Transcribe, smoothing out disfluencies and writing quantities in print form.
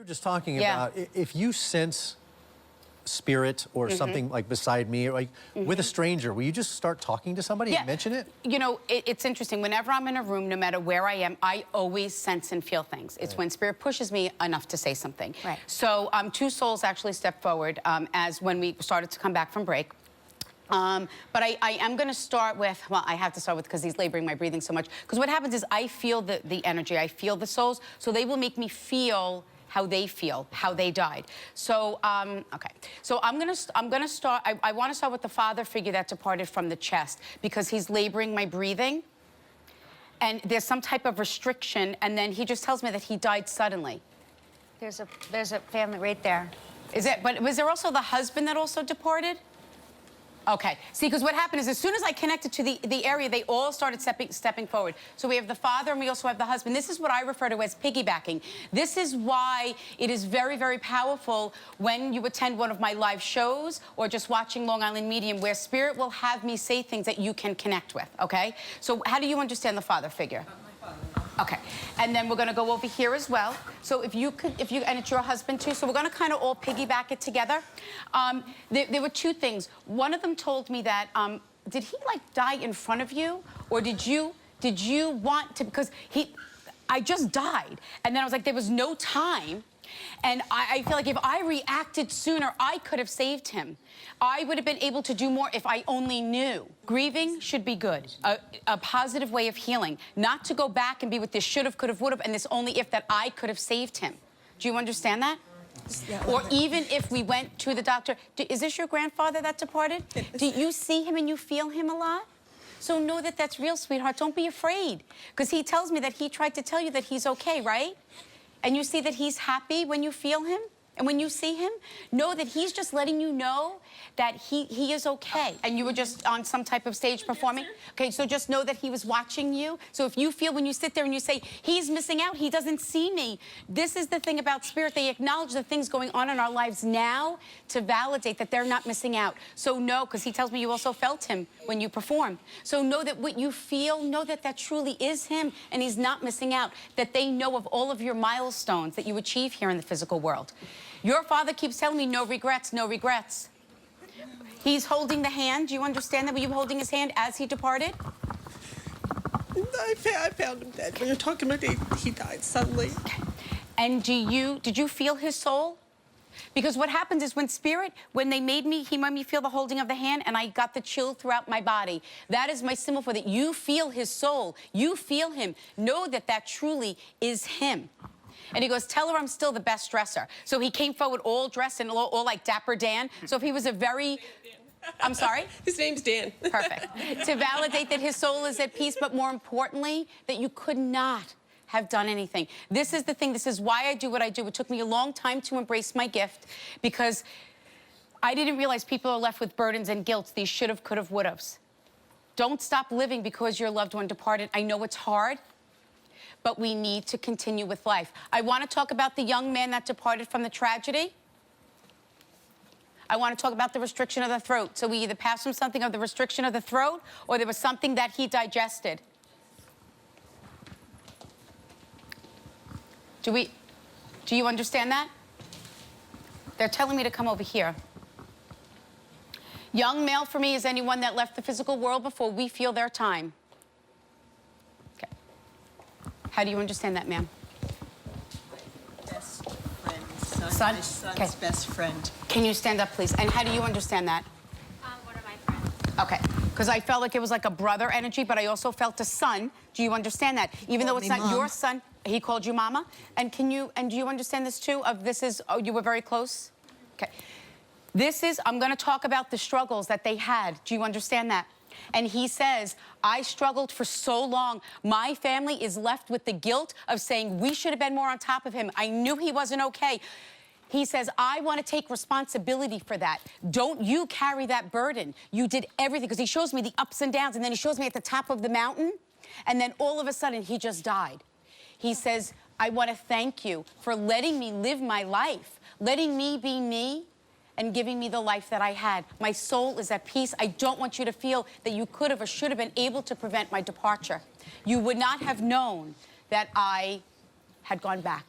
You were just talking about if you sense spirit or something like beside me, or like with a stranger, will you just start talking to somebody and mention it? You know, it's interesting. Whenever I'm in a room, no matter where I am, I always sense and feel things. It's when spirit pushes me enough to say something. Right. So two souls actually stepped forward as when we started to come back from break. But I am going to start with, well, I have to start with because he's laboring my breathing so much. Because what happens is I feel the energy, I feel the souls, so they will make me feel how they feel, how they died. So, okay. So I'm gonna start, I wanna start with the father figure that departed from the chest because he's laboring my breathing and there's some type of restriction and then he just tells me that he died suddenly. There's a family right there. Is it, but was there also the husband that also departed? Okay, see, because what happened is as soon as I connected to the area, they all started stepping forward. So we have the father and we also have the husband. This is what I refer to as piggybacking. This is why it is very, very powerful when you attend one of my live shows or just watching Long Island Medium where spirit will have me say things that you can connect with, okay? So how do you understand the father figure? Okay, and then we're gonna go over here as well. So if you, and it's your husband too, so we're gonna kind of all piggyback it together. There were two things. One of them told me that, did he like die in front of you? Or did you want to, because I just died. And then I was like, there was no time. And I feel like if I reacted sooner, I could have saved him. I would have been able to do more if I only knew. Grieving should be good, a positive way of healing, not to go back and be with this should have, could have, would have, and this only if that I could have saved him. Do you understand that? Yeah. Or even if we went to the doctor, is this your grandfather that departed? Do you see him and you feel him a lot? So know that that's real, sweetheart. Don't be afraid. Because he tells me that he tried to tell you that he's okay, right? And you see that he's happy when you feel him and when you see him, know that he's just letting you know that he is okay. And you were just on some type of stage performing. Okay, so just know that he was watching you. So if you feel when you sit there and you say, he's missing out, he doesn't see me. This is the thing about spirit. They acknowledge the things going on in our lives now to validate that they're not missing out. So know, because he tells me you also felt him when you performed. So know that what you feel, know that that truly is him and he's not missing out. That they know of all of your milestones that you achieve here in the physical world. Your father keeps telling me no regrets, no regrets. He's holding the hand. Do you understand that? Were you holding his hand as he departed? I found him dead. When you're talking about he died suddenly. And did you feel his soul? Because what happens is when spirit, when they made me, he made me feel the holding of the hand and I got the chill throughout my body. That is my symbol for that. You feel his soul. You feel him. Know that that truly is him. And he goes, tell her I'm still the best dresser. So he came forward all dressed and all like Dapper Dan. So if he was a very, I'm sorry? His name's Dan. Perfect. To validate that his soul is at peace, but more importantly, that you could not have done anything. This is the thing. This is why I do what I do. It took me a long time to embrace my gift because I didn't realize people are left with burdens and guilt. These should have, could have, would have's. Don't stop living because your loved one departed. I know it's hard, but we need to continue with life. I want to talk about the young man that departed from the tragedy. I want to talk about the restriction of the throat. So we either passed him something of the restriction of the throat or there was something that he digested. Do you understand that? They're telling me to come over here. Young male for me is anyone that left the physical world before we feel their time. Okay. How do you understand that, ma'am? Best friend, son. Son? My son's Okay. best friend. Can you stand up, please? And how do you understand that? One of my friends. Okay, because I felt like it was like a brother energy, but I also felt a son. Do you understand that? Even though it's not your son, he called you mama. And do you understand this too? You were very close? Okay. I'm gonna talk about the struggles that they had. Do you understand that? And he says, I struggled for so long. My family is left with the guilt of saying we should have been more on top of him. I knew he wasn't okay. He says, I want to take responsibility for that. Don't you carry that burden. You did everything, because he shows me the ups and downs, and then he shows me at the top of the mountain, and then all of a sudden, he just died. He says, I want to thank you for letting me live my life, letting me be me, and giving me the life that I had. My soul is at peace. I don't want you to feel that you could have or should have been able to prevent my departure. You would not have known that I had gone back.